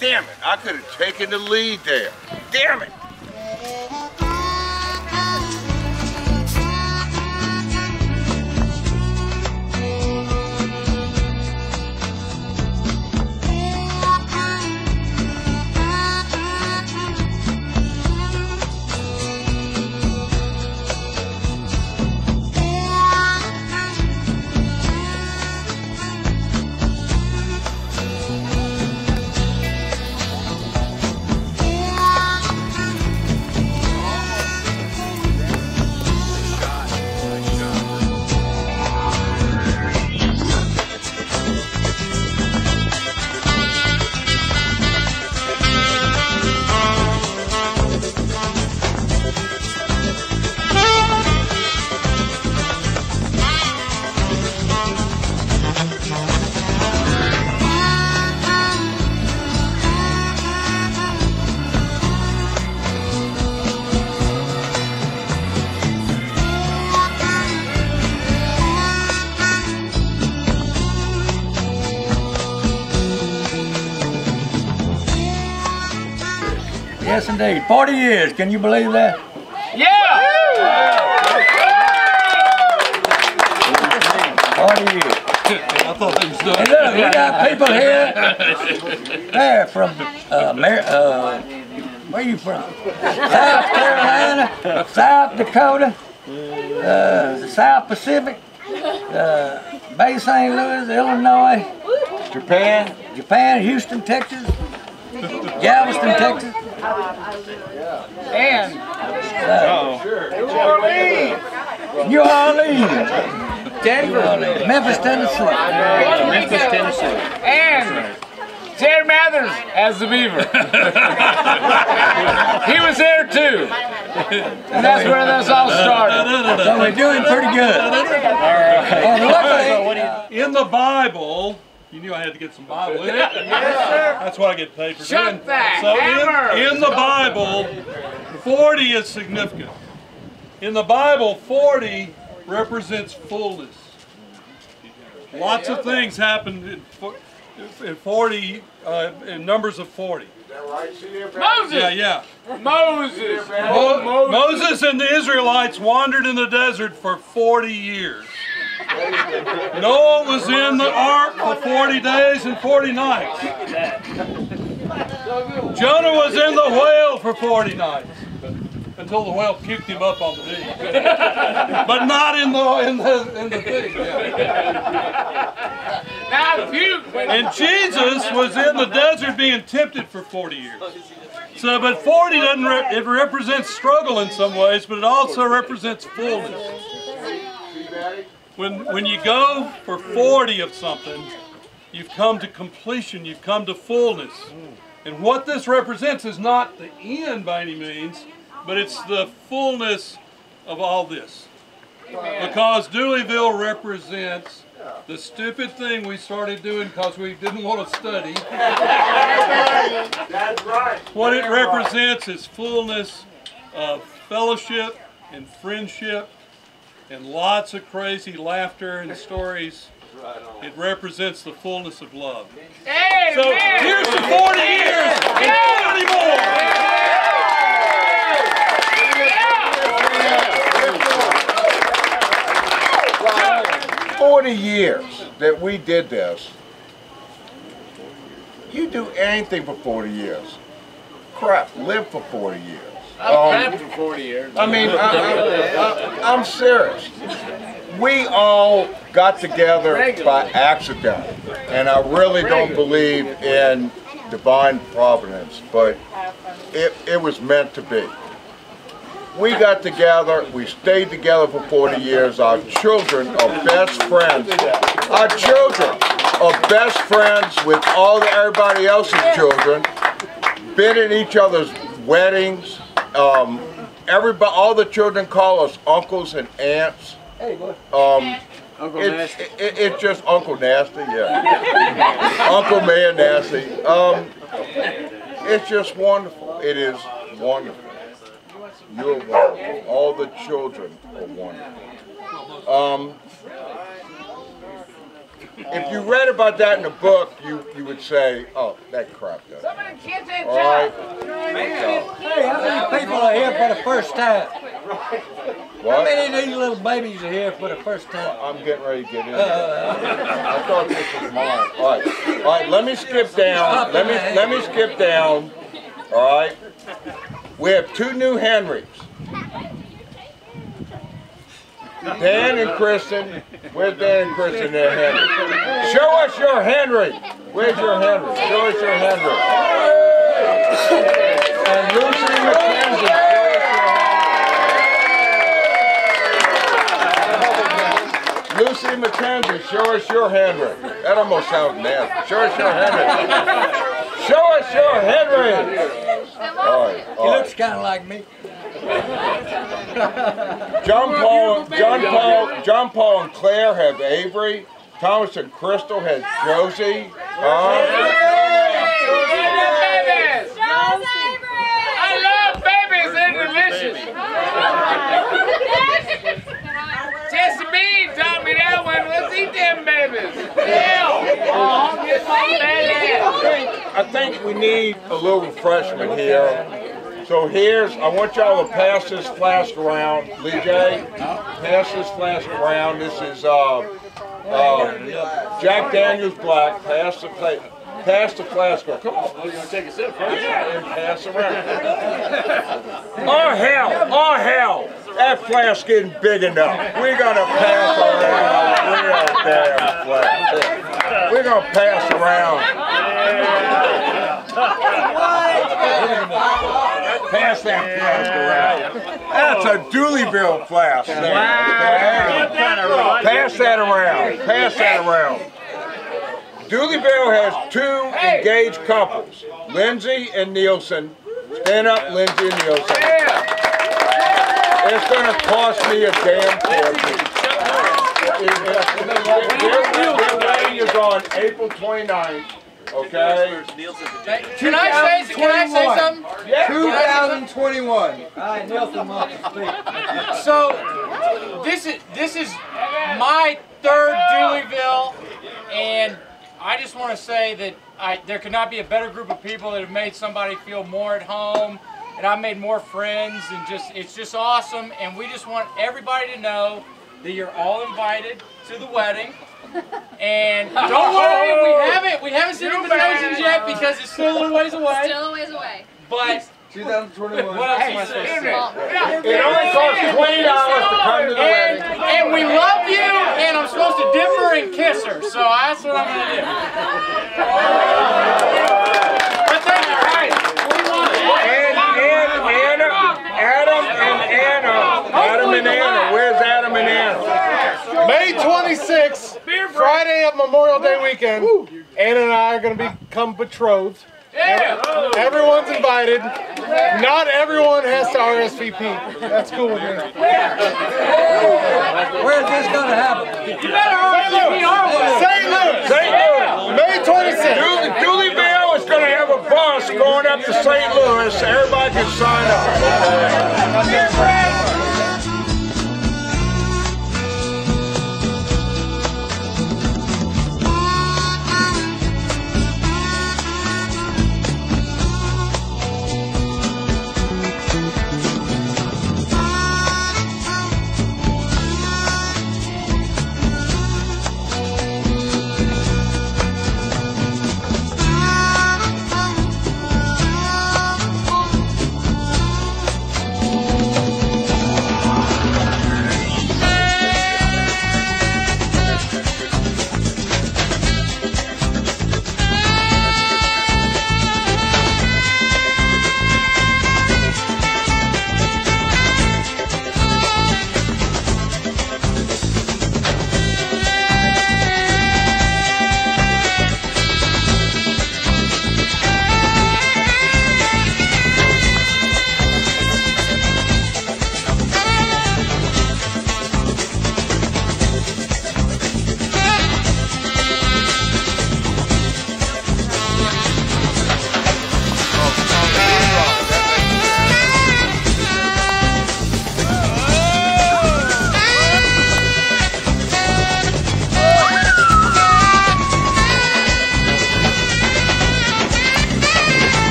Damn it, I could have taken the lead there. Damn it. Yes, indeed. 40 years. Can you believe that? Yeah! 40 years. I thought they was done. And look, we got people here. They're from where are you from? South Carolina, South Dakota, South Pacific, Bay St. Louis, Illinois, Japan, Houston, Texas, Galveston, Texas, and New Orleans, Denver, Memphis, Tennessee, And Jerry Mathers as the Beaver. He was there too. And that's where this all started. So we're doing pretty good. And luckily, In the Bible, you knew I had to get some Bible in it. Yes, sir. That's what I get paid for Shut doing. that So hammer. in the Bible, 40 is significant. In the Bible, 40 represents fullness. Lots of things happened in 40, in numbers of 40. Moses! Yeah. Moses! Moses and the Israelites wandered in the desert for 40 years. Noah was in the ark for 40 days and 40 nights. Jonah was in the whale for 40 nights. Until the whale puked him up on the beach. But not in the thing. And Jesus was in the desert being tempted for 40 years. So, but 40 doesn't, it represents struggle in some ways, but it also represents fullness. When you go for 40 of something, you've come to completion, you've come to fullness. And what this represents is not the end by any means, but it's the fullness of all this. Because Dooleyville represents the stupid thing we started doing because we didn't want to study. That's right. What it represents is fullness of fellowship and friendship and lots of crazy laughter and stories. It represents the fullness of love. Hey, So here's to 40 years and 40 more! 40 years that we did this. You do anything for 40 years. Crap, live for 40 years. I've for 40 years. I mean, I'm serious. We all got together by accident, and I really don't believe in divine providence, but it was meant to be. We got together, we stayed together for 40 years. Our children are best friends. Our children are best friends with everybody else's children. Been at each other's weddings. All the children call us uncles and aunts. Uncle Nasty. It's just Uncle Nasty, yeah. Uncle Mayor Nasty. It's just wonderful. It is wonderful. You're wonderful. All the children are wonderful. if you read about that in a book, you would say, oh, that crap does. Some of the kids ain't All right. Hey, how many people are here for the first time? How What? many of these little babies are here for the first time? I'm getting ready to get in there. I thought this was mine. All right, let me skip down. Let me skip down. All right. We have 2 new Henrys. Dan and Kristen. Where's Dan and Kristen there, Henry? Show us your Henry. Where's your Henry? Show us your Henry. And Lucy McKenzie. Lucy McKenzie, show us your Henry. That almost sounds nasty. Show us your Henry. Show us your Henry. All right, He looks kind of like me. John Paul and Claire have Avery. Thomas and Crystal has Josie. I love babies, they're delicious. Jesse Bean taught me that one. Let's eat them babies. I think we need a little refreshment here. So I want y'all to pass this flask around. Lee J, pass this flask around. This is Jack Daniels Black. Pass the flask around. Come on. You're going to take a sip first? Yeah, and pass around. Oh hell, that flask isn't big enough. We're going to pass around a real damn flask. We're going to pass around. Pass that flask around. That's a Dooleyville flask. Wow. Pass that around. Pass that around. Dooleyville has 2 engaged couples, Lindsay and Nielsen. Stand up, Lindsay and Nielsen. It's going to cost me a damn fortune. Their wedding is on April 29th. Okay. Can I say something? Yeah. 2021. All right, Nelson wants to speak. So this is my 3rd Dooleyville, and I just want to say that there could not be a better group of people that have made somebody feel more at home, and I've made more friends, and it's just awesome. And we just want everybody to know that you're all invited to the wedding. And don't worry, we haven't sent invitations yet because it's still a little ways away. Still a ways away. But 2021. what else am I supposed to say? It only costs $20 to come to the wedding. And we love you, and I'm supposed to differ and kiss her, so that's what I'm going to do. But thank you. Adam and Anna. Where's Adam and Anna? May 26th, Friday of Memorial Day weekend, Anna and I are going to become betrothed. Yeah. Everyone's invited. Not everyone has to RSVP. That's cool with me. Where's this going to happen? You better RSVP our way. St. Louis, St. Louis. May 26th. Dooleyville is going to have a bus going up to St. Louis. Everybody can sign up.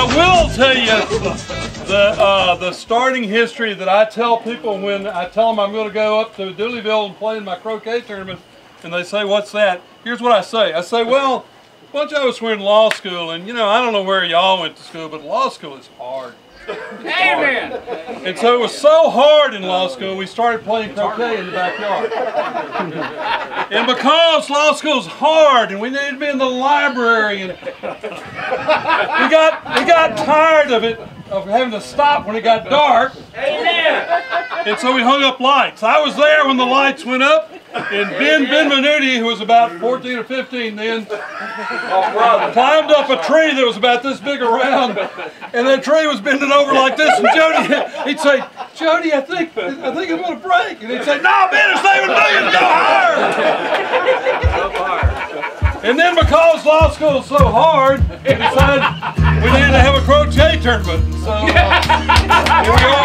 I will tell you the starting history that I tell people when I tell them I'm going to go up to Dooleyville and play in my croquet tournament, and they say, "What's that?" Here's what I say. I say, "Well, a bunch of us were in law school, and you know, I don't know where y'all went to school, but law school is hard." Amen. And so it was so hard in law school, we started playing croquet in the backyard. And because law school is hard, and we needed to be in the library, and we got tired of it, of having to stop when it got dark. Amen. And so we hung up lights. I was there when the lights went up, and Ben Minuti, who was about 14 or 15 then, climbed up a tree that was about this big around, and that tree was bending over like this, and Jody, he'd say, "Jody, I think I'm going to break." And he'd say, "No, Ben, it's not even million, go higher." And then because law school is so hard, we decided we needed to have a crochet tournament. So here we are.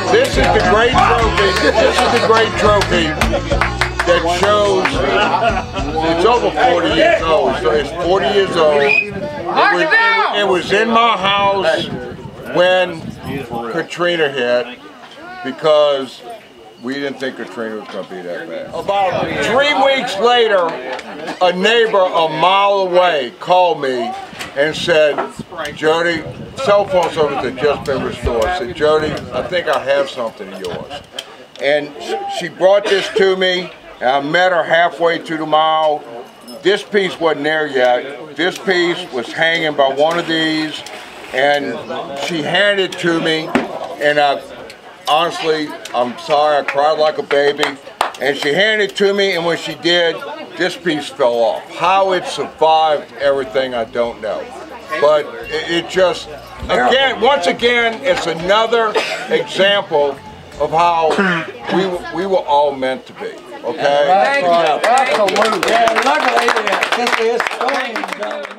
This is the great trophy. This is the great trophy that shows it's over 40 years old. So it's 40 years old. It was in my house when Katrina hit because we didn't think Katrina was going to be that bad. About 3 weeks later, a neighbor a mile away called me and said, "Jody, cell phone service had just been restored." I said, "Jody, I think I have something of yours." And she brought this to me, and I met her halfway through the mile. This piece wasn't there yet. This piece was hanging by one of these, and she handed it to me, and honestly, I'm sorry, I cried like a baby. And she handed it to me, and when she did, this piece fell off. How it survived everything, I don't know. But it just, again, once again, it's another example of how we were all meant to be. Okay? Absolutely. Yeah, luckily, since it's